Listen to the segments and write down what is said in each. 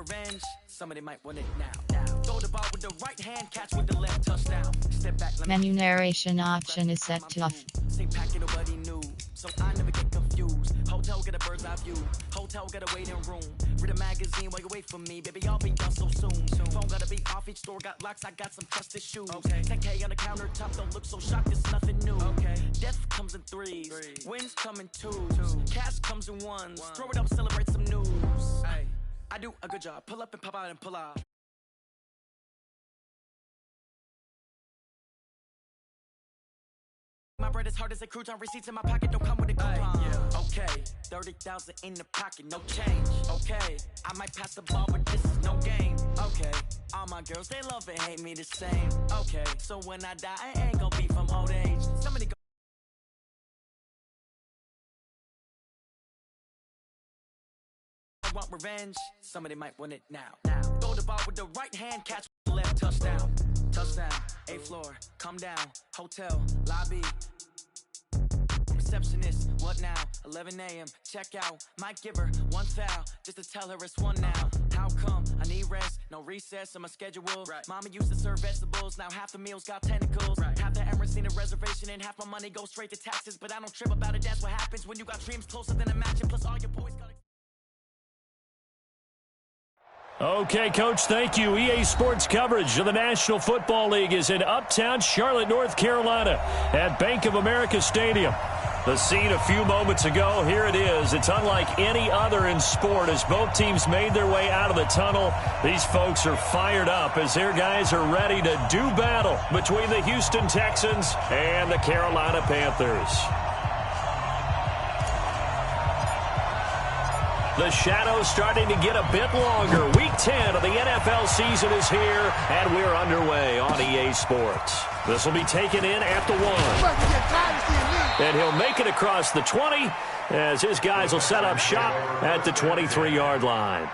revenge? Somebody might want it now. Throw the ball with the right hand, catch with the left, touchdown. Step back, Menu narration option is set to off. Say packet nobody knew, so I never get confused. Hotel get a bird's eye view. Hotel get a waiting room. Read a magazine while you wait for me. Baby, I'll be done so soon. Phone gotta be off, each store got locks. I got some trusted shoes. Okay. 10K on the countertop, don't look so shocked. It's nothing new. Okay. Death comes in threes. Wins come in twos. Cash comes in ones. Throw it up, celebrate some news. Hey, I do a good job. Pull up and pop out and pull out. My bread is hard as a crouton. Receipts in my pocket don't come with a coupon. Okay, 30,000 in the pocket, no change. Okay, I might pass the ball, but this is no game. Okay, all my girls, they love and hate me the same. Okay, so when I die, I ain't gonna be from old age. Somebody go. I want revenge. Somebody might want it now. Throw the ball with the right hand, catch with the left, touchdown. Touchdown, 8th floor, come down, hotel, lobby. Receptionist, what now? 11 a.m., check out. Might give her one foul, just to tell her it's one now. How come? I need rest, no recess in my schedule. Right. Mama used to serve vegetables, now half the meals got tentacles. Right. Half the Emirates need a reservation and half my money goes straight to taxes. But I don't trip about it, that's what happens when you got dreams closer than a match. And plus all your boys got Okay, Coach, thank you. EA Sports coverage of the National Football League is in uptown Charlotte, North Carolina at Bank of America Stadium. The scene a few moments ago, here it is. It's unlike any other in sport as both teams made their way out of the tunnel. These folks are fired up as their guys are ready to do battle between the Houston Texans and the Carolina Panthers. The shadow's starting to get a bit longer. Week 10 of the NFL season is here, and we're underway on EA Sports. This will be taken in at the 1. And he'll make it across the 20 as his guys will set up shop at the 23-yard line.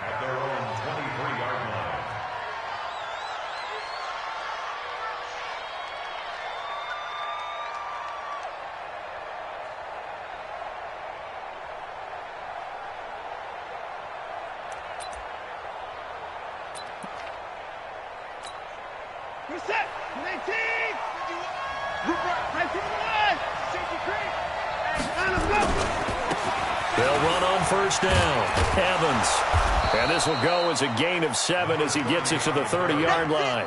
They'll run on first down. Evans. And this will go as a gain of 7 as he gets it to the 30-yard line.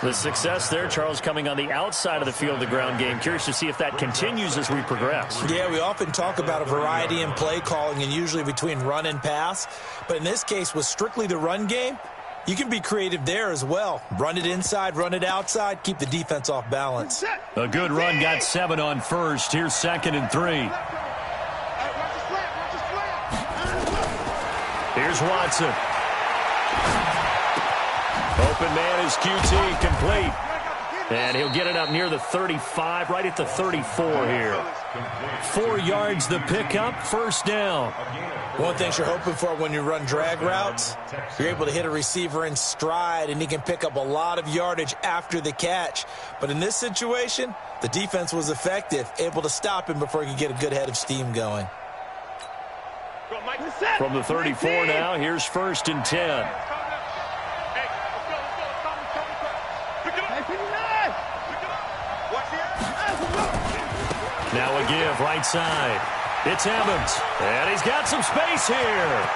The success there, Charles, coming on the outside of the field, the ground game. Curious to see if that continues as we progress. Yeah, we often talk about a variety in play calling and usually between run and pass. But in this case, with strictly the run game, you can be creative there as well. Run it inside, run it outside, keep the defense off balance. A good run got 7 on first. Here's 2nd and 3. Here's Watson. Open man is QT, complete. And he'll get it up near the 35, right at the 34 here. 4 yards the pickup, first down. One thing you're hoping for when you run drag routes, you're able to hit a receiver in stride, and he can pick up a lot of yardage after the catch. But in this situation, the defense was effective, able to stop him before he could get a good head of steam going. From the 34 now, here's 1st and 10. Now a give, right side. It's Evans, and he's got some space here.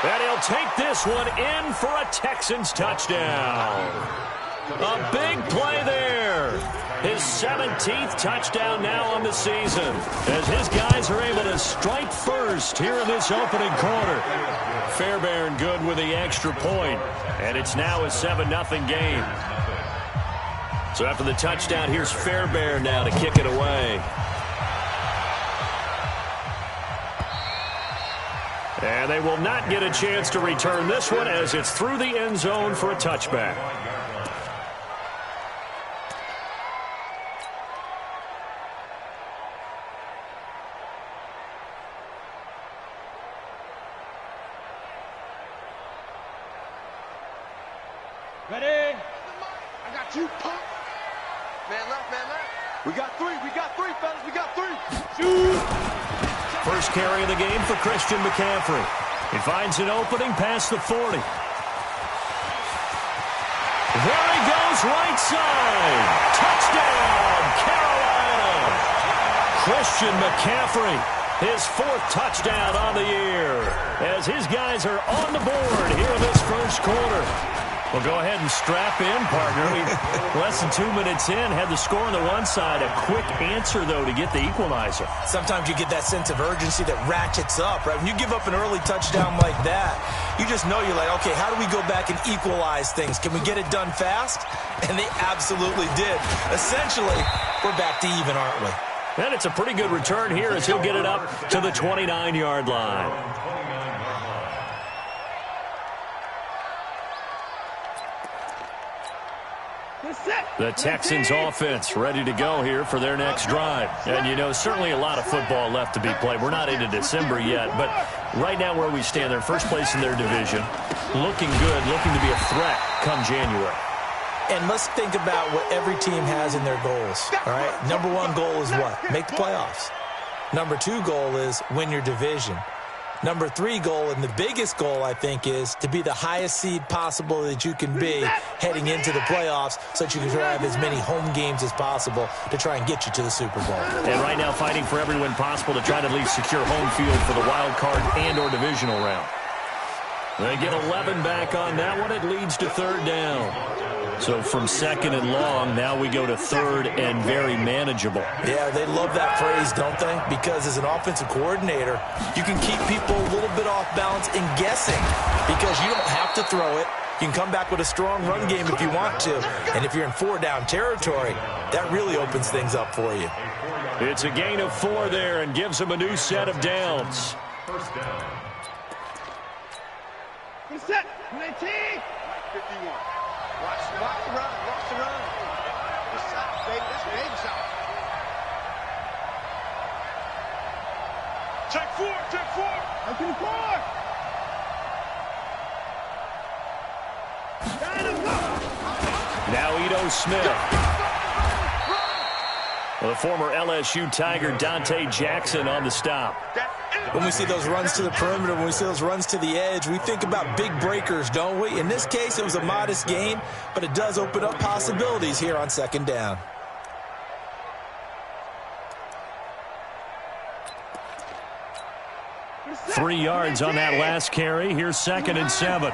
And he'll take this one in for a Texans touchdown. A big play there. His 17th touchdown now on the season as his guys are able to strike first here in this opening quarter. Fairbairn good with the extra point, and it's now a 7-0 game. So after the touchdown, here's Fairbairn now to kick it away. And they will not get a chance to return this one as it's through the end zone for a touchback. Ready? I got you, pump. Man left, man left. We got 3, fellas, we got 3. Shoot! first carry of the game for Christian McCaffrey. He finds an opening past the 40. There he goes, right side. Touchdown, Carolina. Christian McCaffrey, his 4th touchdown on the year, as his guys are on the board here in this first quarter. Well, go ahead and strap in, partner. Less than 2 minutes in, had the score on the one side. A quick answer, though, to get the equalizer. Sometimes you get that sense of urgency that ratchets up, right? When you give up an early touchdown like that, you just know you're like, okay, how do we go back and equalize things? Can we get it done fast? And they absolutely did. Essentially, we're back to even, aren't we? And it's a pretty good return here as he'll get it up to the 29-yard line. The Texans offense ready to go here for their next drive. And, you know, certainly a lot of football left to be played. We're not into December yet, but right now where we stand, they're first place in their division. Looking good, looking to be a threat come January. And let's think about what every team has in their goals, all right? Number 1 goal is what? Make the playoffs. Number 2 goal is win your division. Number 3 goal, and the biggest goal, I think, is to be the highest seed possible that you can be heading into the playoffs so that you can have as many home games as possible to try and get you to the Super Bowl. And right now fighting for every win possible to try to at least secure home field for the wild card and or divisional round. They get 11 back on that one. It leads to 3rd down. So from 2nd and long, now we go to 3rd and very manageable. Yeah, they love that phrase, don't they? Because as an offensive coordinator, you can keep people a little bit off balance and guessing because you don't have to throw it. You can come back with a strong run game if you want to. And if you're in 4-down territory, that really opens things up for you. It's a gain of 4 there and gives them a new set of downs. First down. Set. 19. 51. Watch the run. Watch the run. This side, baby. This baby side. Check 4. Check 4. Open 4. Now Ito Smith. Well, the former LSU Tiger Dante Jackson on the stop. When we see those runs to the perimeter, when we see those runs to the edge, we think about big breakers, don't we? In this case, it was a modest gain, but it does open up possibilities here on 2nd down. Three yards on that last carry. Here's 2nd and 7.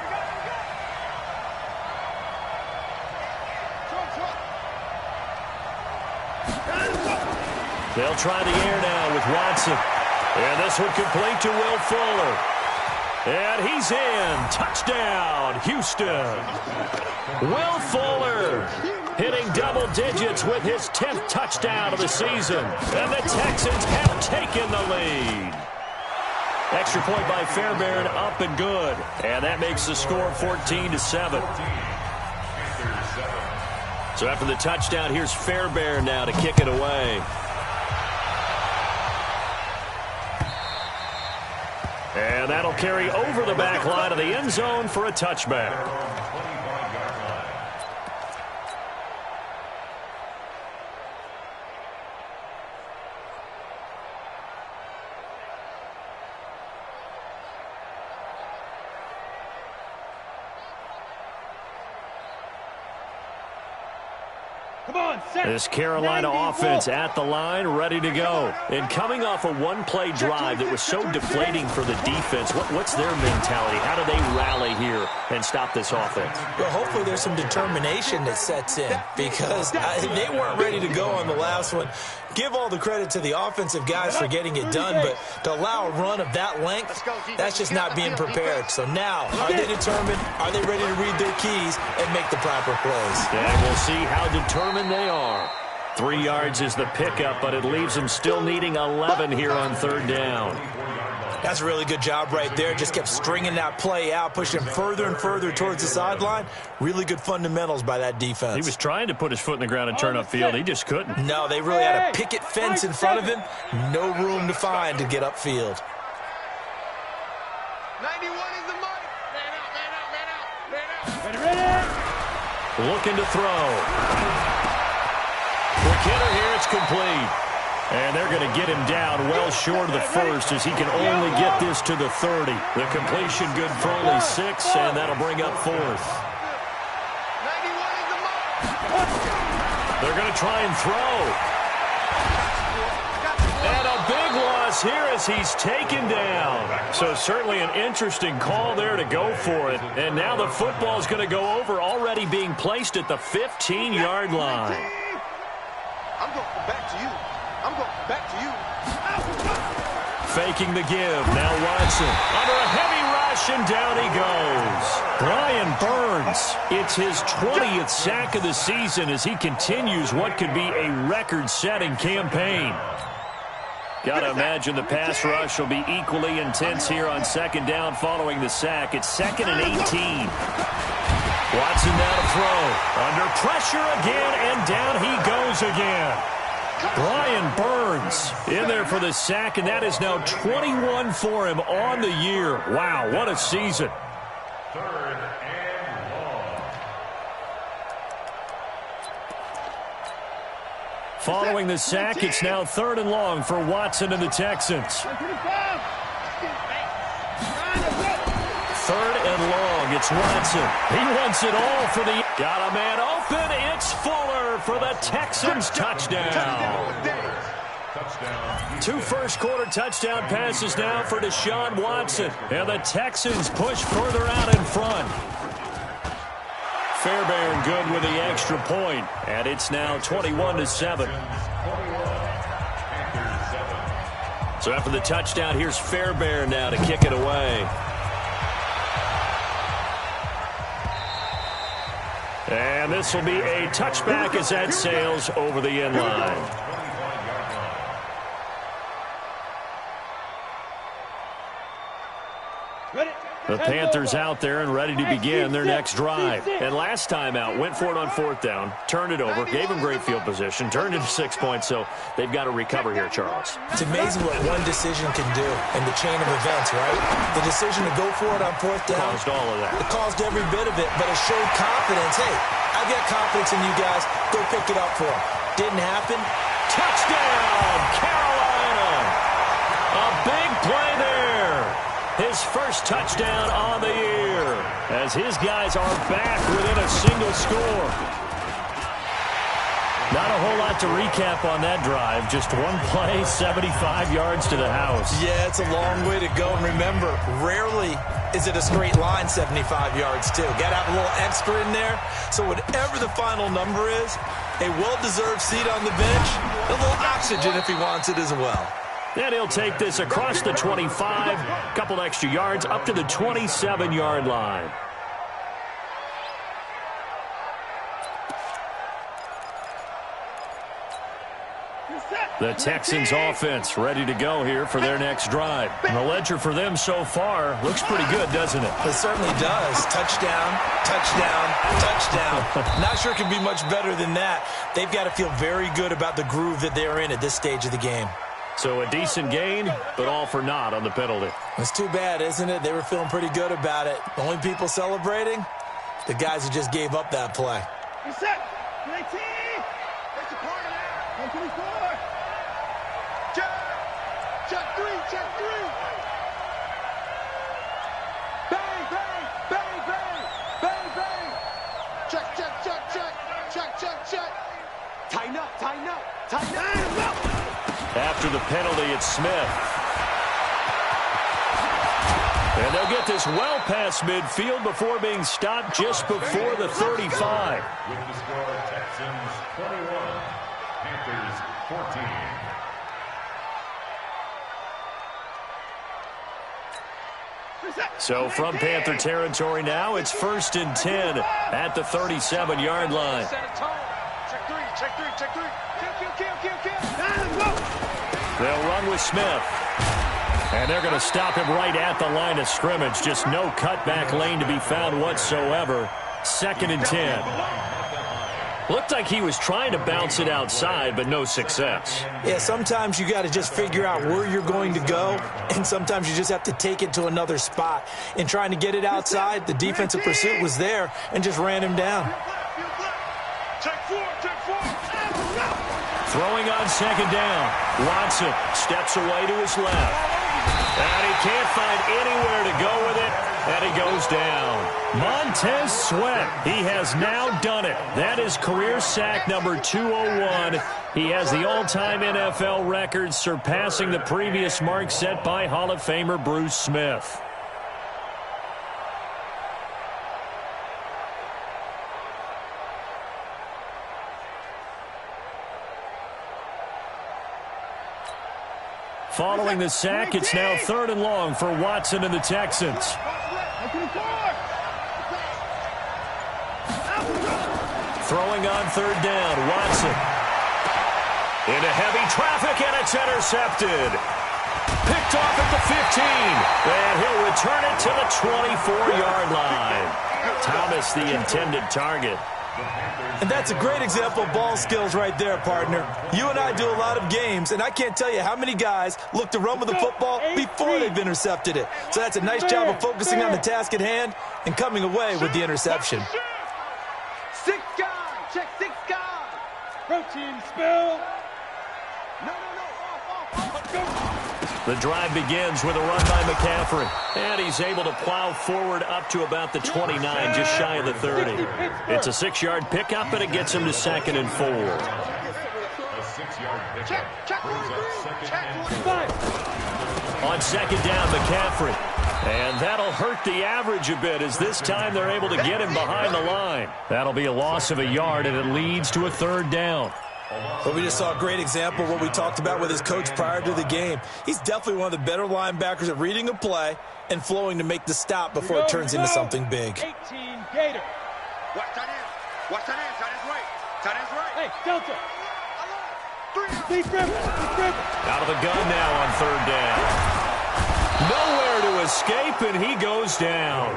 They'll try the air now with Watson. And this one complete to Will Fuller. And he's in. Touchdown, Houston. Will Fuller hitting double digits with his 10th touchdown of the season. And the Texans have taken the lead. Extra point by Fairbairn, up and good. And that makes the score 14-7. So after the touchdown, here's Fairbairn now to kick it away. And that'll carry over the back line of the end zone for a touchback. This Carolina offense at the line, ready to go. And coming off a one-play drive that was so deflating for the defense, what's their mentality? How do they rally here and stop this offense? Well, hopefully there's some determination that sets in because they weren't ready to go on the last one. Give all the credit to the offensive guys for getting it done, but to allow a run of that length, that's just not being prepared. So now, are they determined? Are they ready to read their keys and make the proper plays? And we'll see how determined they are. 3 yards is the pickup, but it leaves them still needing 11 here on 3rd down. That's a really good job right there. Just kept stringing that play out, pushing further and further towards the sideline. Really good fundamentals by that defense. He was trying to put his foot in the ground and turn upfield. He just couldn't. No, they really had a picket fence in front of him. No room to find to get upfield. 91 is the mark. Man out, man out, man out, man out. Ready. Looking to throw. For Kidder here, it's complete. And they're going to get him down well short of the first as he can only get this to the 30. The completion good for only 6, and that'll bring up 4th. They're going to try and throw. And a big loss here as he's taken down. So certainly an interesting call there to go for it. And now the football's going to go over, already being placed at the 15-yard line. I'm going back to you. I'm going back to you. Faking the give. Now Watson under a heavy rush, and down he goes. Brian Burns, it's his 20th sack of the season as he continues what could be a record-setting campaign. Got to imagine the pass rush will be equally intense here on 2nd down following the sack. It's 2nd and 18. Watson now to throw. Under pressure again, and down he goes again. Brian Burns in there for the sack, and that is now 21 for him on the year. Wow, what a season. 3rd and long. Following the sack, it's now 3rd and long for Watson and the Texans. 3rd and long, it's Watson. He wants it all for the... Got a man open, it's Fuller for the Texans touchdown. 2 first-quarter touchdown passes now for Deshaun Watson. And the Texans push further out in front. Fairbairn good with the extra point, and it's now 21-7. So after the touchdown, here's Fairbairn now to kick it away. And this will be a touchback as that sails over the end line. The Panthers out there and ready to begin their next drive. And last time out, went for it on 4th down, turned it over, gave them great field position, turned it to 6 points, so they've got to recover here, Charles. It's amazing what one decision can do in the chain of events, right? The decision to go for it on 4th down. Caused all of that. It caused every bit of it, but it showed confidence. Hey, I've got confidence in you guys. Go pick it up for them. Didn't happen. Touchdown, Carolina! A big play there. His first touchdown on the year as his guys are back within a single score. Not a whole lot to recap on that drive. Just one play, 75 yards to the house. Yeah, it's a long way to go. And remember, rarely is it a straight line 75 yards, too. Got to have a little extra in there. So whatever the final number is, a well-deserved seat on the bench, a little oxygen if he wants it as well. And he'll take this across the 25, couple extra yards, up to the 27-yard line. The Texans offense ready to go here for their next drive. And the ledger for them so far looks pretty good, doesn't it? It certainly does. Touchdown, touchdown, touchdown. Not sure it can be much better than that. They've got to feel very good about the groove that they're in at this stage of the game. So a decent gain, but all for naught on the penalty. It's too bad, isn't it? They were feeling pretty good about it. The only people celebrating, the guys who just gave up that play. Reset. 19. That's a part of that. 124. Check 3. Check 3. Bang, bang, bang, bang, bang, bang. Check, check, check, check, check, check, check. Tighten up, tighten up, tighten up. After the penalty, it's Smith. And they'll get this well past midfield before being stopped just before the 35. With the score, Texans 21, Panthers 14. So from Panther territory now, it's 1st and 10 at the 37-yard line. Check 3, check 3, check 3. Kill. They'll run with Smith. And they're going to stop him right at the line of scrimmage. Just no cutback lane to be found whatsoever. 2nd and 10. Looked like he was trying to bounce it outside, but no success. Yeah, sometimes you got to just figure out where you're going to go, and sometimes you just have to take it to another spot. In trying to get it outside, the defensive pursuit was there and just ran him down. Check 4, check 4. Throwing on second down. Watson steps away to his left. And he can't find anywhere to go with it. And he goes down. Montez Sweat, he has now done it. That is career sack number 201. He has the all-time NFL record, surpassing the previous mark set by Hall of Famer Bruce Smith. Following the sack, it's now 3rd and long for Watson and the Texans. Throwing on 3rd down, Watson. Into heavy traffic, and it's intercepted. Picked off at the 15, and he'll return it to the 24-yard line. Thomas, the intended target. And that's a great example of ball skills right there, partner. You and I do a lot of games, and I can't tell you how many guys look to run with the football before they've intercepted it. So that's a nice job of focusing on the task at hand and coming away with the interception. 6 guys. Check 6 guys. Protein spill. No. Off. Go. The drive begins with a run by McCaffrey. And he's able to plow forward up to about the 29, just shy of the 30. It's a 6-yard pickup, and it gets him to 2nd and 4. A 6-yard pickup brings up 2nd and 4. On 2nd down, McCaffrey. And that'll hurt the average a bit, as this time they're able to get him behind the line. That'll be a loss of a yard, and it leads to a 3rd down. But we just saw a great example of what we talked about with his coach prior to the game. He's definitely one of the better linebackers at reading a play and flowing to make the stop before it turns into something big. 18 Gator. Watch tight end. Watch tight end. Tight end's right. Tight end's right. Hey, Delta. Deep river. Out of the gun now on 3rd down. Nowhere to escape, and he goes down.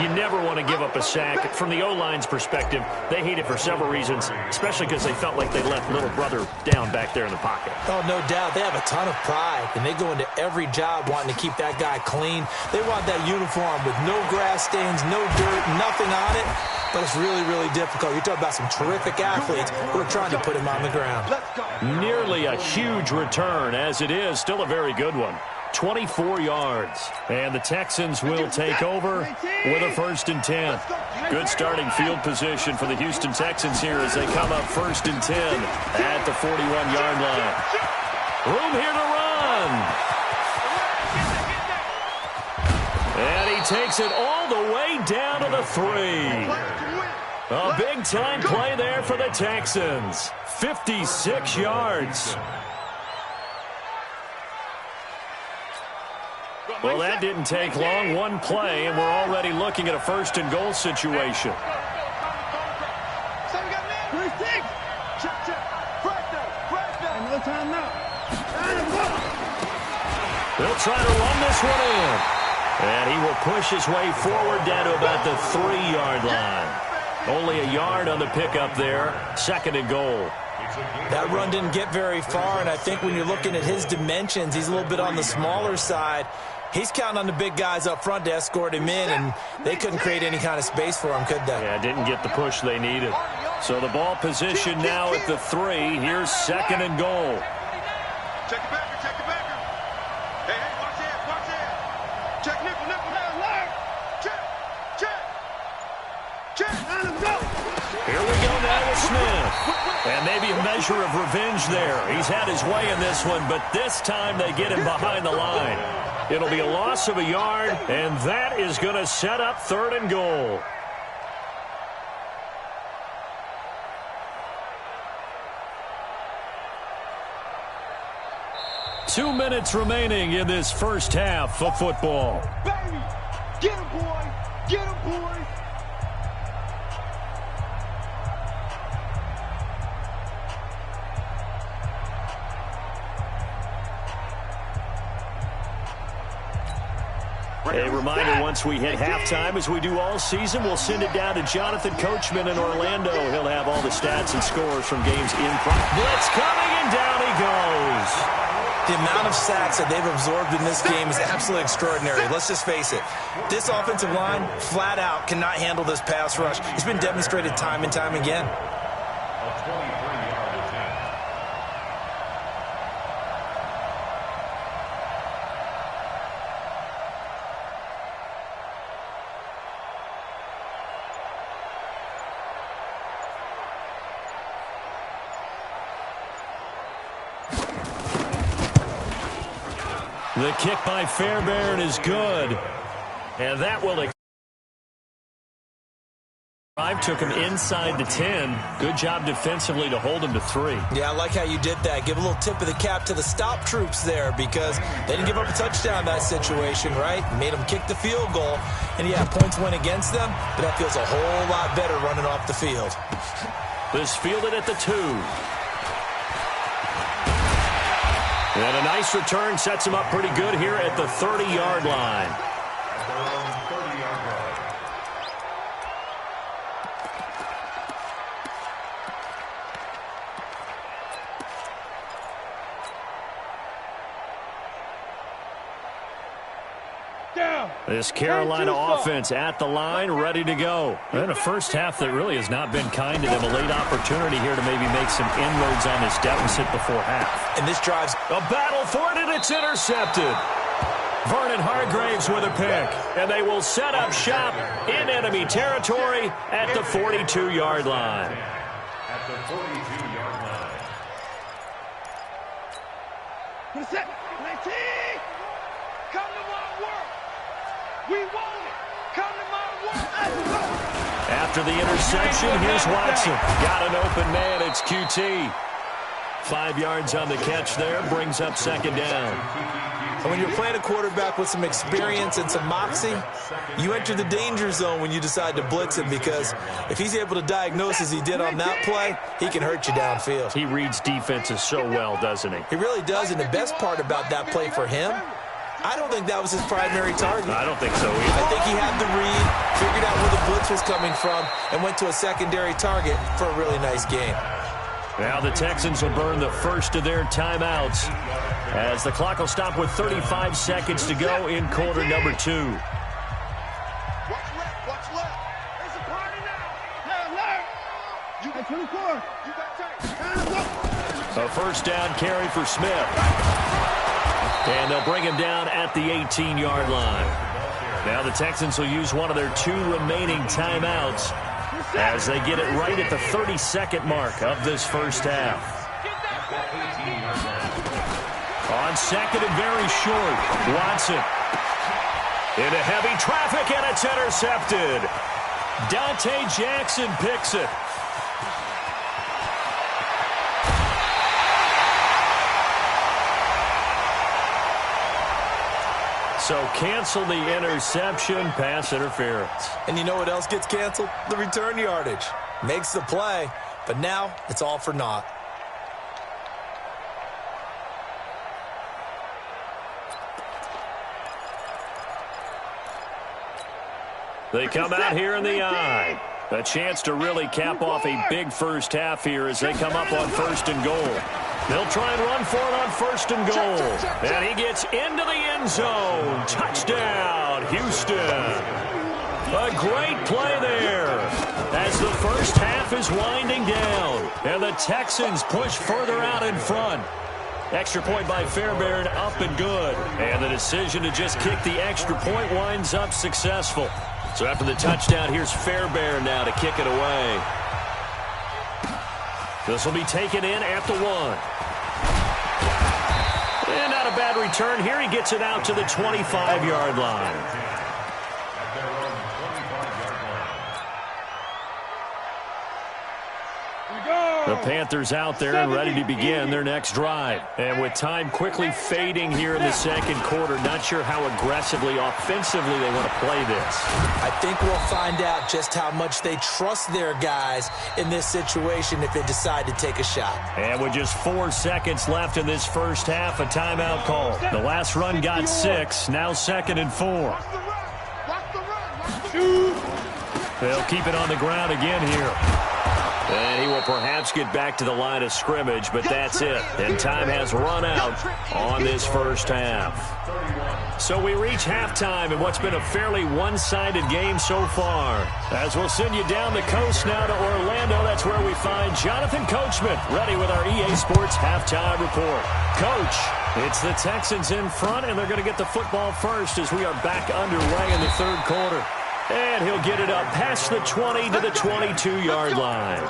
You never want to give up a sack. From the O-line's perspective, they hate it for several reasons, especially because they felt like they left little brother down back there in the pocket. Oh, no doubt. They have a ton of pride, and they go into every job wanting to keep that guy clean. They want that uniform with no grass stains, no dirt, nothing on it. But it's really, really difficult. You're talking about some terrific athletes who are trying to put him on the ground. Nearly a huge return. As it is, still a very good one. 24 yards. And the Texans will take over with a 1st and 10. Good starting field position for the Houston Texans here as they come up 1st and 10 at the 41-yard line. Room here to run. And he takes it all the way down to the 3. A big-time play there for the Texans. 56 yards. Well, that didn't take long. One play, and we're already looking at a 1st and goal situation. They'll try to run this one in. And he will push his way forward down to about the 3-yard line. Only a yard on the pickup there. 2nd and goal. That run didn't get very far, and I think when you're looking at his dimensions, he's a little bit on the smaller side. He's counting on the big guys up front to escort him in, and they couldn't create any kind of space for him, could they? Yeah, didn't get the push they needed. So the ball position now at the 3. Here's 2nd and goal. Check the backer, check the backer. Hey, watch it. Check nickel. Check. Here we go now with Smith. And maybe a measure of revenge there. He's had his way in this one, but this time they get him behind the line. It'll be a loss of a yard, and that is going to set up 3rd and goal. Two minutes remaining in this first half of football. Baby, get him, boy. Get him, boy. A reminder, once we hit halftime, as we do all season, we'll send it down to Jonathan Coachman in Orlando. He'll have all the stats and scores from games in front. Blitz coming, and down he goes. The amount of sacks that they've absorbed in this game is absolutely extraordinary. Let's just face it. This offensive line, flat out, cannot handle this pass rush. It's been demonstrated time and time again. A 23-yard attempt. The kick by Fairbairn is good. And that will... Drive took him inside the 10. Good job defensively to hold him to 3. Yeah, I like how you did that. Give a little tip of the cap to the stop troops there because they didn't give up a touchdown in that situation, right? Made them kick the field goal. And, yeah, points went against them, but that feels a whole lot better running off the field. This fielded at the 2. And a nice return sets him up pretty good here at the 30-yard line. This Carolina offense at the line, ready to go. And a first half that really has not been kind to them. A late opportunity here to maybe make some inroads on this deficit before half. And this drive's a battle for it, and it's intercepted. Vernon Hargraves with a pick. And they will set up shop in enemy territory at the 42-yard line. At the 42-yard line. Come to my work. We want it. Come to my work. After the interception, here's Watson. Got an open man. It's QT. 5 yards on the catch there. Brings up second down. And when you're playing a quarterback with some experience and some moxie, you enter the danger zone when you decide to blitz him because if he's able to diagnose as he did on that play, he can hurt you downfield. He reads defenses so well, doesn't he? He really does, and the best part about that play for him, I don't think that was his primary target. I don't think so either. I think he had the read, figured out where the blitz was coming from, and went to a secondary target for a really nice gain. Now the Texans will burn the first of their timeouts as the clock will stop with 35 seconds to go in quarter number 2. What's left? What's left? It's a party now. You got 24. You got time. A first down carry for Smith. And they'll bring him down at the 18-yard line. Now the Texans will use one of their 2 remaining timeouts as they get it right at the 32nd mark of this first half. On second and very short, Watson. Into heavy traffic, and it's intercepted. Dante Jackson picks it. So cancel the interception, pass interference. And you know what else gets canceled? The return yardage. Makes the play, but now it's all for naught. They come out here in the eye. A chance to really cap off a big first half here as they come up on first and goal. They'll try and run for it on first and goal. And he gets into the end zone. Touchdown, Houston. A great play there as the first half is winding down. And the Texans push further out in front. Extra point by Fairbairn, up and good. And the decision to just kick the extra point winds up successful. So after the touchdown, here's Fairbairn now to kick it away. This will be taken in at the 1. And not a bad return here. He gets it out to the 25-yard line. The Panthers out there and ready to begin their next drive. And with time quickly fading here in the second quarter, not sure how aggressively, offensively they want to play this. I think we'll find out just how much they trust their guys in this situation if they decide to take a shot. And with just 4 seconds left in this first half, a timeout call. The last run got 6, now 2nd and 4. They'll keep it on the ground again here. And he will perhaps get back to the line of scrimmage, but that's it. And time has run out on this first half. So we reach halftime in what's been a fairly one-sided game so far. As we'll send you down the coast now to Orlando, that's where we find Jonathan Coachman, ready with our EA Sports Halftime Report. Coach, it's the Texans in front, and they're going to get the football first as we are back underway in the third quarter. And he'll get it up past the 20 to the 22-yard line.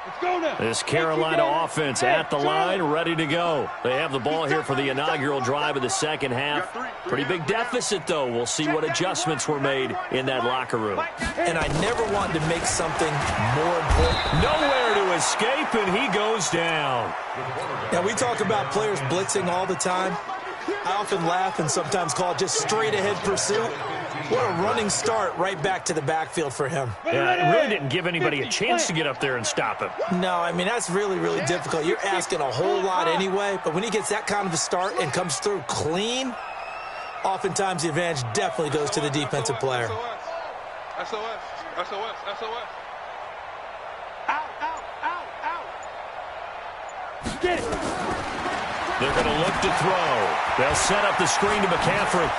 Let's go now. This Carolina offense at the line, ready to go. They have the ball here for the inaugural drive of the second half. Pretty big deficit, though. We'll see what adjustments were made in that locker room. And I never wanted to make something more important. Nowhere to escape, and he goes down. Now, we talk about players blitzing all the time. I often laugh and sometimes call it just straight-ahead pursuit. What a running start right back to the backfield for him. Yeah, it really didn't give anybody a chance to get up there and stop him. No, I mean, that's really, really difficult. You're asking a whole lot anyway, but when he gets that kind of a start and comes through clean, oftentimes the advantage definitely goes to the defensive player. SOS, SOS, SOS. Out, out, out, out. Get it. They're going to look to throw. They'll set up the screen to McCaffrey.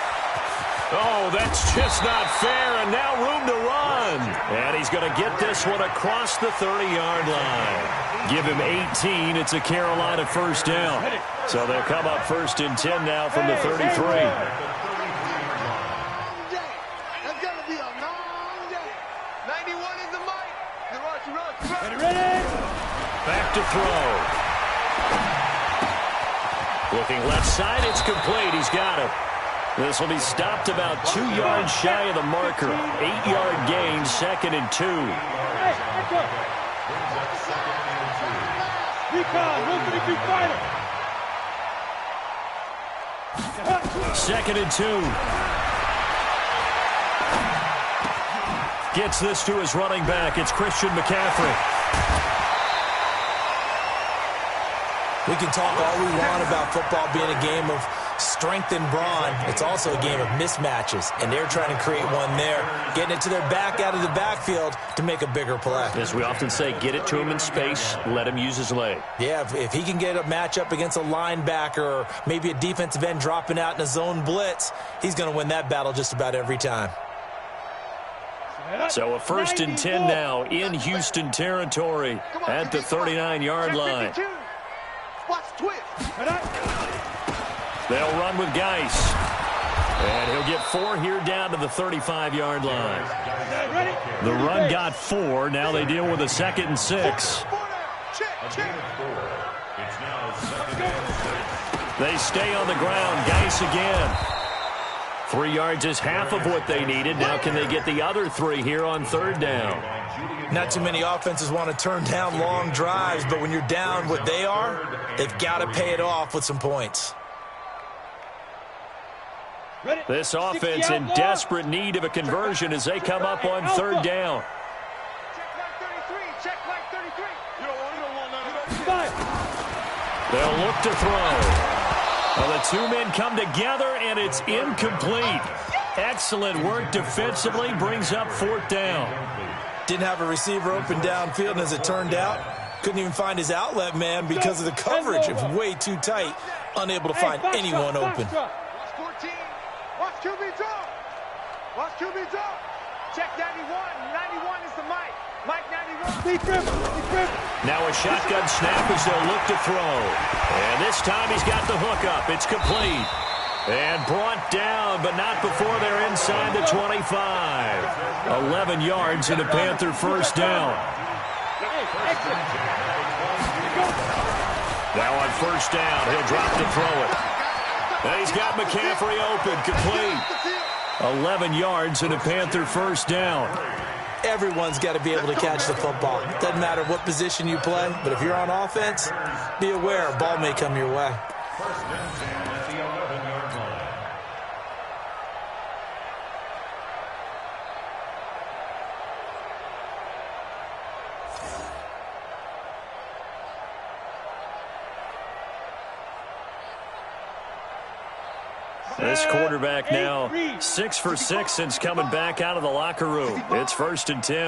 Oh, that's just not fair, and now room to run. And he's going to get this one across the 30-yard line. Give him 18. It's a Carolina first down. So they'll come up first and 10 now from the 33. That's going to be a long day. 91 is the mic. The rush. Ready. Back to throw. Looking left side, it's complete. He's got it. This will be stopped about 2 yards shy of the marker. 8-yard gain, second and 2. Second and 2. Gets this to his running back. It's Christian McCaffrey. We can talk all we want about football being a game of strength and brawn. It's also a game of mismatches, and they're trying to create one there, getting it to their back out of the backfield to make a bigger play. As we often say, get it to him in space, let him use his leg. Yeah, if he can get a matchup against a linebacker or maybe a defensive end dropping out in a zone blitz, he's going to win that battle just about every time. So a first and 10 now in Houston territory at the 39-yard line. Watch twist. They'll run with Geis. And he'll get 4 here down to the 35-yard line. The run got 4. Now they deal with a second and 6. They stay on the ground. Geis again. 3 yards is half of what they needed. Now can they get the other 3 here on third down? Not too many offenses want to turn down long drives, but when you're down what they are, they've got to pay it off with some points. This offense in desperate need of a conversion as they come up on third down. They'll look to throw. Well, the 2 men come together, and it's incomplete. Excellent work defensively, brings up fourth down. Didn't have a receiver open downfield, and as it turned out, couldn't even find his outlet man because of the coverage. It was way too tight, unable to find anyone open. Watch QB drop. Watch QB drop. Check 91. 91 is the mic. Mike 91. Now a shotgun snap as they'll look to throw. And this time he's got the hook up. It's complete. And brought down, but not before they're inside the 25. 11 yards and a Panther first down. Now on first down, he'll drop to throw it. And he's got McCaffrey open, complete. 11 yards and a Panther first down. Everyone's got to be able to catch the football. Doesn't matter what position you play, but if you're on offense, be aware a ball may come your way. This quarterback now 6 for 6 since coming back out of the locker room. It's first and 10.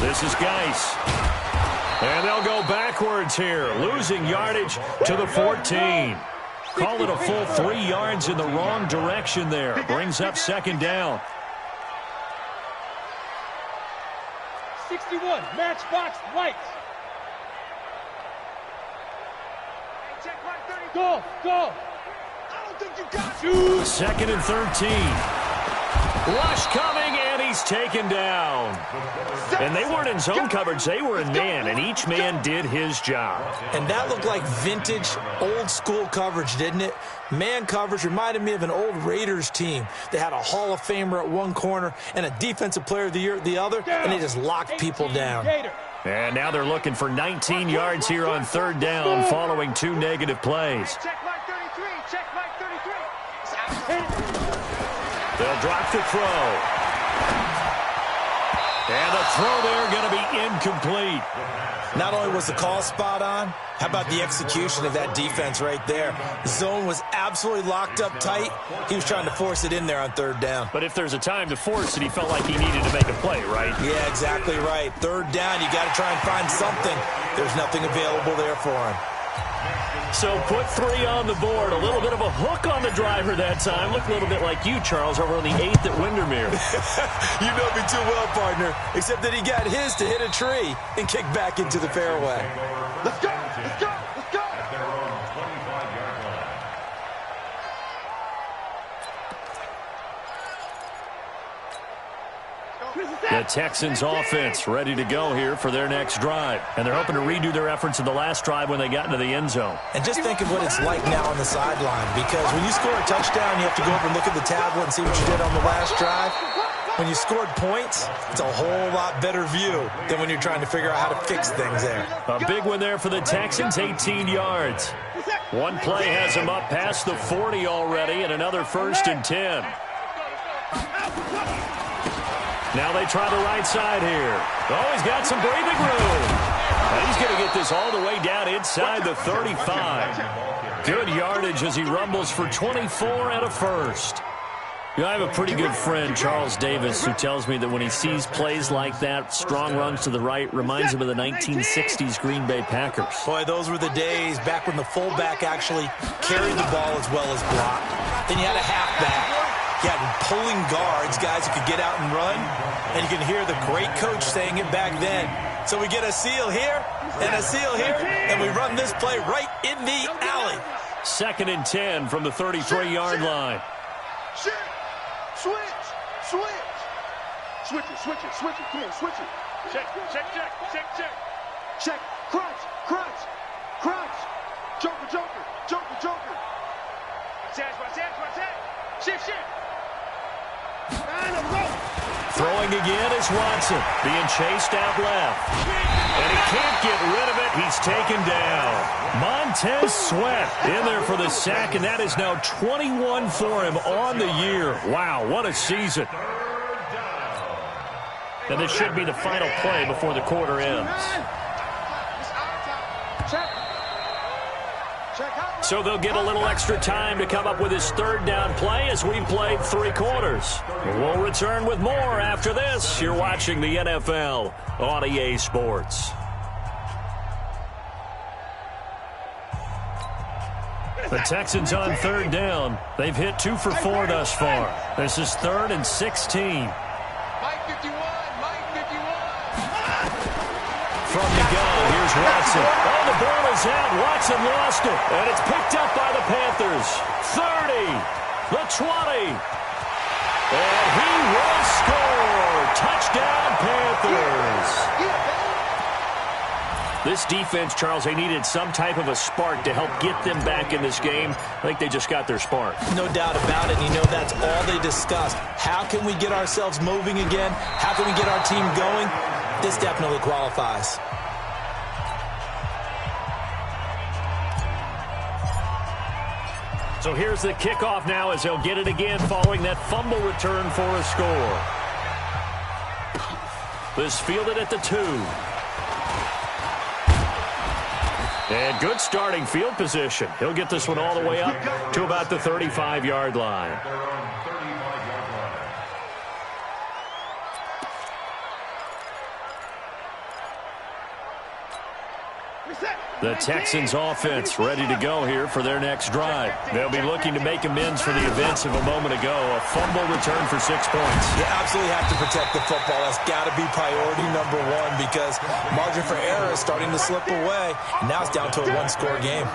This is Geis. And they'll go backwards here, losing yardage to the 14. Call it a full 3 yards in the wrong direction there. Brings up second down. 61, matchbox white. Go. I don't think you got you. Second and 13. Rush coming, and he's taken down. And they weren't in zone coverage. They were in man, and each man did his job. And that looked like vintage, old-school coverage, didn't it? Man coverage reminded me of an old Raiders team. They had a Hall of Famer at one corner and a Defensive Player of the Year at the other, and they just locked people down. And now they're looking for 19 yards here on third down following 2 negative plays. Check mark 33. Check mark 33. They'll drop the throw. And the throw there going to be incomplete. Not only was the call spot on, how about the execution of that defense right there? The zone was absolutely locked up tight. He was trying to force it in there on third down. But if there's a time to force it, he felt like he needed to make a play, right? Yeah, exactly right. Third down, you got to try and find something. There's nothing available there for him. So put 3 on the board. A little bit of a hook on the driver that time. Looked a little bit like you, Charles, over on the 8th at Windermere. You know me too well, partner. Except that he got his to hit a tree and kick back into the fairway. Let's go. Let's go. Let's go. At their own 25-yard line. The Texans offense ready to go here for their next drive. And they're hoping to redo their efforts in the last drive when they got into the end zone. And just think of what it's like now on the sideline, because when you score a touchdown, you have to go over and look at the tablet and see what you did on the last drive. When you scored points, it's a whole lot better view than when you're trying to figure out how to fix things there. A big one there for the Texans, 18 yards. One play has them up past the 40 already, and another 1st and 10. Now they try the right side here. Oh, he's got some breathing room. And he's going to get this all the way down inside the 35. Good yardage as he rumbles for 24 and a 1st. You know, I have a pretty good friend, Charles Davis, who tells me that when he sees plays like that, strong runs to the right, reminds him of the 1960s Green Bay Packers. Boy, those were the days back when the fullback actually carried the ball as well as blocked. Then you had a halfback. You had pulling guards, guys who could get out and run. And you can hear the great coach saying it back then. So we get a seal here and a seal here, and we run this play right in the alley. 2nd and 10 from the 33-yard line. Switch. Switch. Switch. Switch it. Switch it. Switch it. Come on, switch it. Check. Check. Check. Check. Check. Check. Crunch. Crunch. Crunch. Joker. Joker. Joker. Joker. Watch that. Watch that. Watch that. Shift. Shift. Throwing again is Watson, being chased out left. And he can't get rid of it. He's taken down. Montez Sweat in there for the sack, and that is now 21 for him on the year. Wow, what a season. And this should be the final play before the quarter ends. So they'll get a little extra time to come up with his 3rd down play as we've played 3 quarters. We'll return with more after this. You're watching the NFL on EA Sports. The Texans on 3rd down. They've hit 2 for 4 thus far. This is 3rd and 16. Mike 51. Mike 51. From the gun, here's Watson. Oh, the ball is out. Watson lost it. And it's picked up by the Panthers. 30, the 20. And he will score. Touchdown, Panthers. This defense, Charles, they needed some type of a spark to help get them back in this game. I think they just got their spark. No doubt about it. You know, that's all they discussed. How can we get ourselves moving again? How can we get our team going? This definitely qualifies. So here's the kickoff now as they'll get it again following that fumble return for a score. This fielded at the 2. And good starting field position. He'll get this one all the way up to about the 35-yard line. The Texans offense ready to go here for their next drive. They'll be looking to make amends for the events of a moment ago. A fumble return for 6 points. You absolutely have to protect the football. That's got to be priority number one because margin for error is starting to slip away. And now it's down to a one-score game.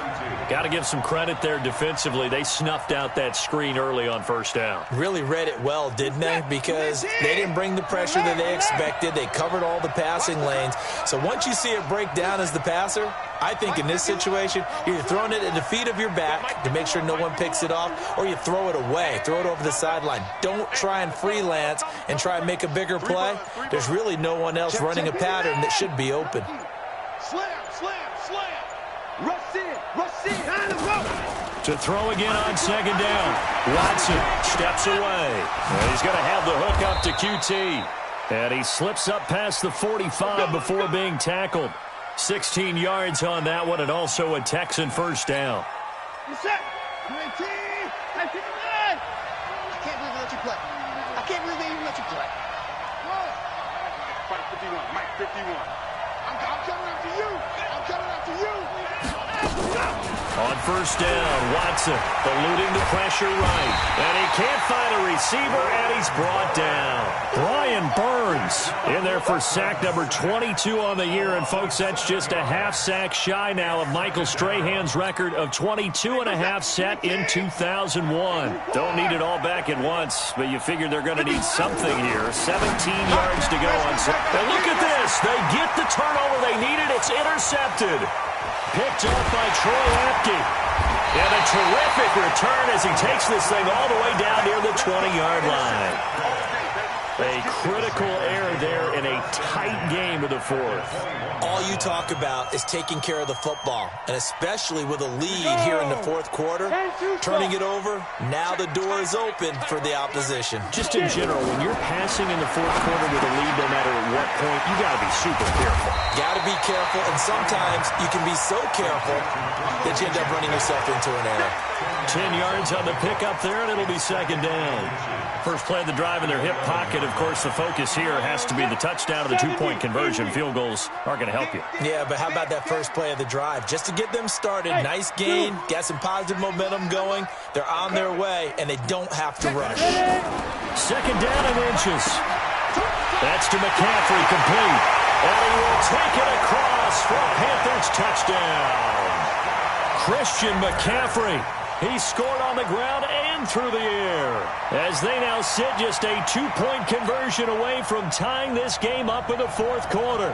Got to give some credit there defensively. They snuffed out that screen early on first down. Really read it well, didn't they? Because they didn't bring the pressure that they expected. They covered all the passing lanes. So once you see it break down as the passer, I think in this situation, you're throwing it at the feet of your back to make sure no one picks it off, or you throw it away, throw it over the sideline. Don't try and freelance and try and make a bigger play. There's really no one else running a pattern that should be open. Slam, slam, slam. Rush in, To throw again on second down. Watson steps away. And he's going to have the hook up to QT. And he slips up past the 45 before being tackled. 16 yards on that one, and also a Texan first down. I can't believe they let you play. I can't believe they even let you play. Fight 51, Mike 51. I'm coming after you. I'm coming after you. On first down, Watson eluding the pressure right. And he can't find a receiver, and he's brought down. Brian Burns in there for sack number 22 on the year. And, folks, that's just a half sack shy now of Michael Strahan's record of 22 and a half set in 2001. Don't need it all back at once, but you figure they're going to need something here. 17 yards to go on set. And look at this. They get the turnover they needed. It's intercepted. Picked off by Troy Apke. And a terrific return as he takes this thing all the way down near the 20-yard line. A critical error there in a tight game of the fourth. All you talk about is taking care of the football, and especially with a lead here in the fourth quarter, turning it over, now the door is open for the opposition. Just in general, when you're passing in the fourth quarter with a lead, no matter at what point, you got to be super careful. Got to be careful, and sometimes you can be so careful that you end up running yourself into an error. 10 yards on the pickup there, and it'll be second down. First play of the drive in their hip pocket. Of course, the focus here has to be the touchdown of the two-point conversion. Field goals aren't going to help you. Yeah, but how about that first play of the drive? Just to get them started, nice gain, got some positive momentum going. They're on their way, and they don't have to rush. Second down and inches. That's to McCaffrey, complete. And he will take it across for a Panthers touchdown. Christian McCaffrey. He scored on the ground and through the air as they now sit just a two-point conversion away from tying this game up in the fourth quarter.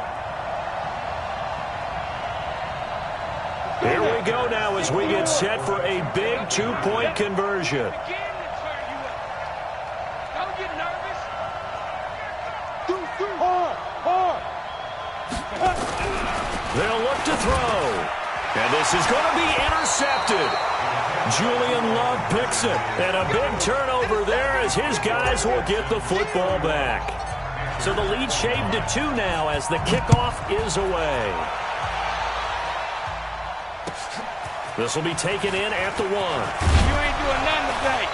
Here we go now as we get set for a big two-point conversion. Don't get nervous. They'll look to throw. And this is going to be intercepted. Julian Love picks it. And a big turnover there as his guys will get the football back. So the lead shaved to 2 now as the kickoff is away. This will be taken in at the 1. You ain't doing nothing today.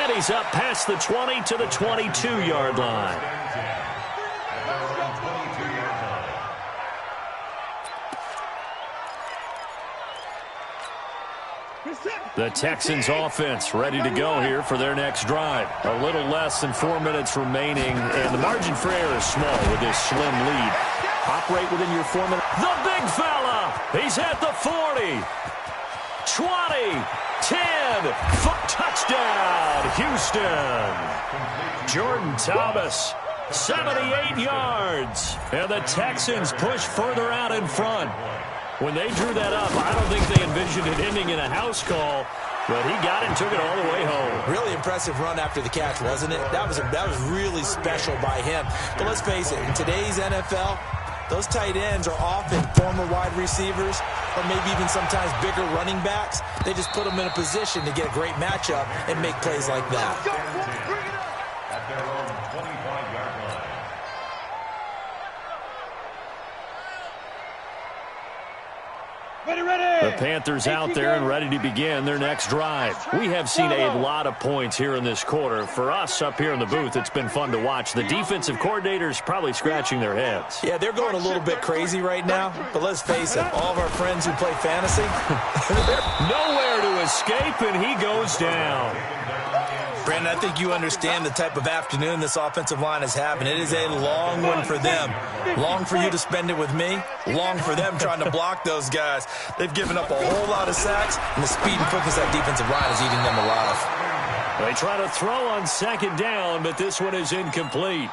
And he's up past the 20 to the 22-yard line. The Texans offense ready to go here for their next drive. A little less than 4 minutes remaining, and the margin for error is small with this slim lead. Operate within your 4 minutes. The big fella! He's at the 40. 20. 10. Touchdown, Houston. Jordan Thomas, 78 yards. And the Texans push further out in front. When they drew that up, I don't think they envisioned it ending in a house call, but he got it and took it all the way home. Really impressive run after the catch, wasn't it? That was really special by him. But let's face it, in today's NFL, those tight ends are often former wide receivers or maybe even sometimes bigger running backs. They just put them in a position to get a great matchup and make plays like that. At their own 25-yard line. The Panthers out there and ready to begin their next drive. We have seen a lot of points here in this quarter. For us up here in the booth, it's been fun to watch. The defensive coordinators probably scratching their heads. Yeah, they're going a little bit crazy right now, but let's face it, all of our friends who play fantasy, nowhere to escape, and he goes down. Brandon, I think you understand the type of afternoon this offensive line is having. It is a long one for them. Long for you to spend it with me. Long for them trying to block those guys. They've given up a whole lot of sacks, and the speed and quickness of that defensive line is eating them alive. They try to throw on second down, but this one is incomplete.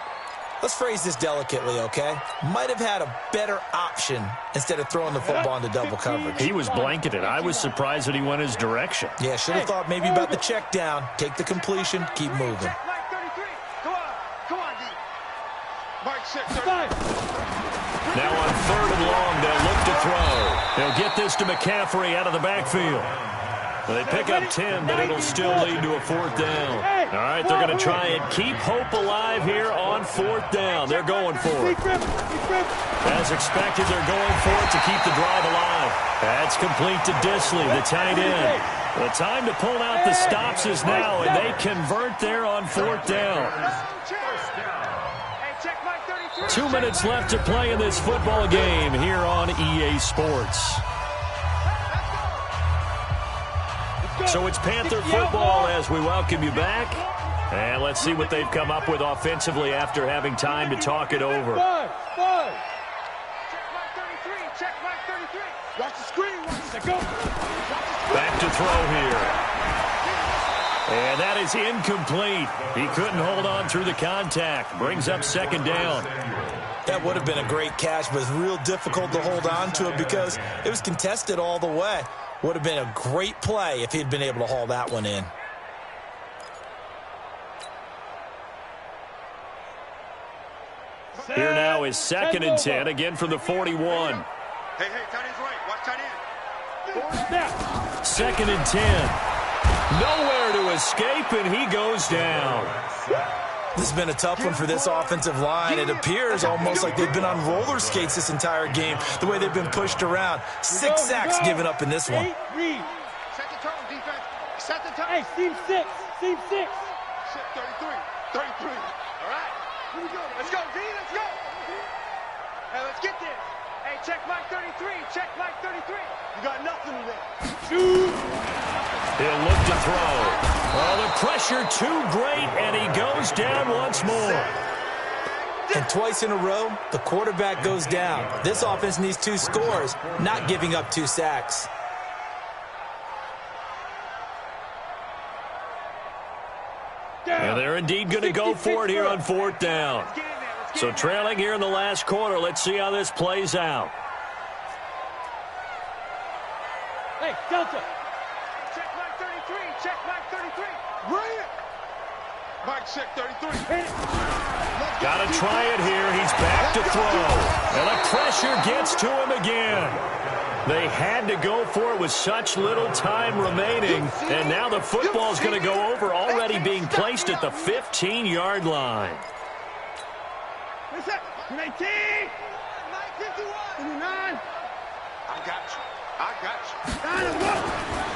Let's phrase this delicately, okay? Might have had a better option instead of throwing the football into double coverage. He was blanketed. I was surprised that he went his direction. Yeah, should have thought maybe about the check down, take the completion, keep moving. Now on 3rd and long, they'll look to throw. They'll get this to McCaffrey out of the backfield. They pick up 10, but it'll still lead to a 4th down. All right, they're going to try and keep hope alive here on 4th down. They're going for it. As expected, they're going for it to keep the drive alive. That's complete to Disley, the tight end. The time to pull out the stops is now, and they convert there on 4th down. 2 minutes left to play in this football game here on EA Sports. So it's Panther football as we welcome you back. And let's see what they've come up with offensively after having time to talk it over. Check mark 33. Watch the screen. Back to throw here. And that is incomplete. He couldn't hold on through the contact. Brings up 2nd down. That would have been a great catch, but it's real difficult to hold on to it because it was contested all the way. Would have been a great play if he'd been able to haul that one in. Here now is 2nd and 10, again from the 41. Hey, tight end's right. Watch tight end. 2nd and 10. Nowhere to escape, and he goes down. This has been a tough one for this offensive line. It appears almost like they've been on roller skates this entire game, the way they've been pushed around. 6 sacks given up in this one. Set the tone, defense. Set the tone. Hey, team 6. Team 6. Set 33. 33. All right. Here we go. Let's go, D. Let's go. Hey, let's get this. Hey, check mark 33. Check mark 33. You got nothing today. Shoot. He'll look to throw. Oh, the pressure too great, and he goes down once more. And twice in a row, the quarterback goes down. This offense needs 2 scores, not giving up 2 sacks. And they're indeed going to go for it here on 4th down. So trailing here in the last quarter, let's see how this plays out. Hey, Delta. Check mark 33. Check mark 33. Bring it. Mike, check 33. Got to try it here. He's back to throw. And the pressure gets to him again. They had to go for it with such little time remaining. And now the football's going to go over, already being placed at the 15-yard line. Listen, 19. 59. I got you.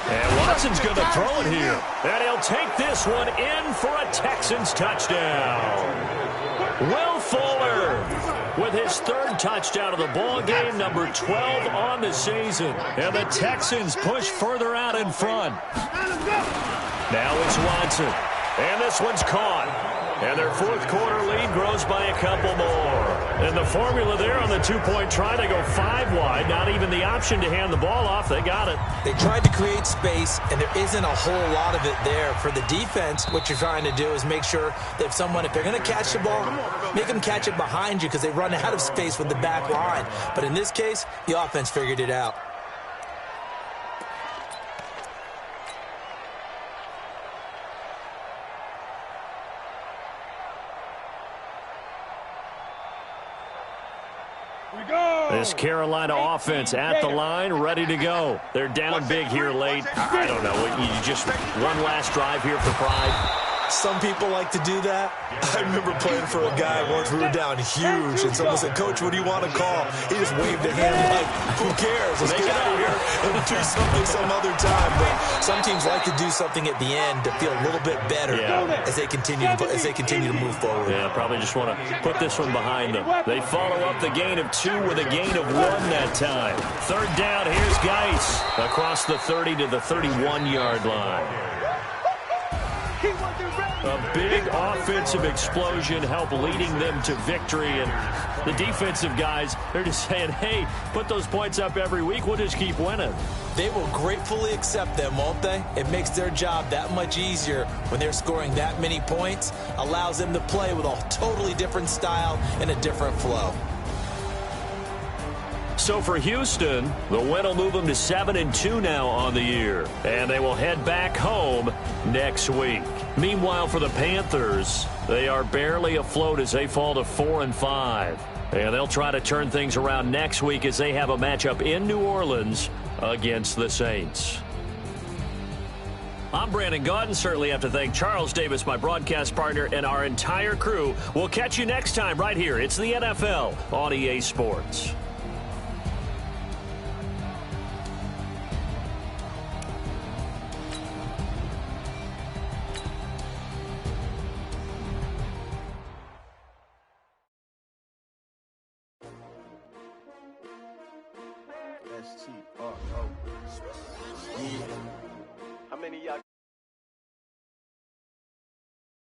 And Watson's going to throw it here. And he'll take this one in for a Texans touchdown. Will Fuller with his 3rd touchdown of the ball game, number 12 on the season. And the Texans push further out in front. Now it's Watson. And this one's caught. And their 4th quarter lead grows by a couple more. And the formula there on the 2-point try, they go 5 wide. Not even the option to hand the ball off. They got it. They tried to create space, and there isn't a whole lot of it there. For the defense, what you're trying to do is make sure that if they're going to catch the ball, make them catch it behind you because they run out of space with the back line. But in this case, the offense figured it out. This Carolina offense at the line, ready to go. They're down big here late. I don't know. You just one last drive here for pride. Some people like to do that. I remember playing for a guy once. We were down huge, and someone said, "Coach, what do you want to call?" He just waved a hand like, "Who cares? Let's get out of here and do something some other time." But some teams like to do something at the end to feel a little bit better as they continue to move forward. Yeah, probably just want to put this one behind them. They follow up the gain of 2 with a gain of 1 that time. Third down, here's Geis across the 30 to the 31-yard line. A big offensive explosion helped leading them to victory. And the defensive guys, they're just saying, hey, put those points up every week. We'll just keep winning. They will gratefully accept them, won't they? It makes their job that much easier when they're scoring that many points. Allows them to play with a totally different style and a different flow. So for Houston, the win will move them to 7-2 now on the year. And they will head back home next week. Meanwhile, for the Panthers, they are barely afloat as they fall to 4-5. And they'll try to turn things around next week as they have a matchup in New Orleans against the Saints. I'm Brandon Gaudin. Certainly have to thank Charles Davis, my broadcast partner, and our entire crew. We'll catch you next time right here. It's the NFL on EA Sports. STRO.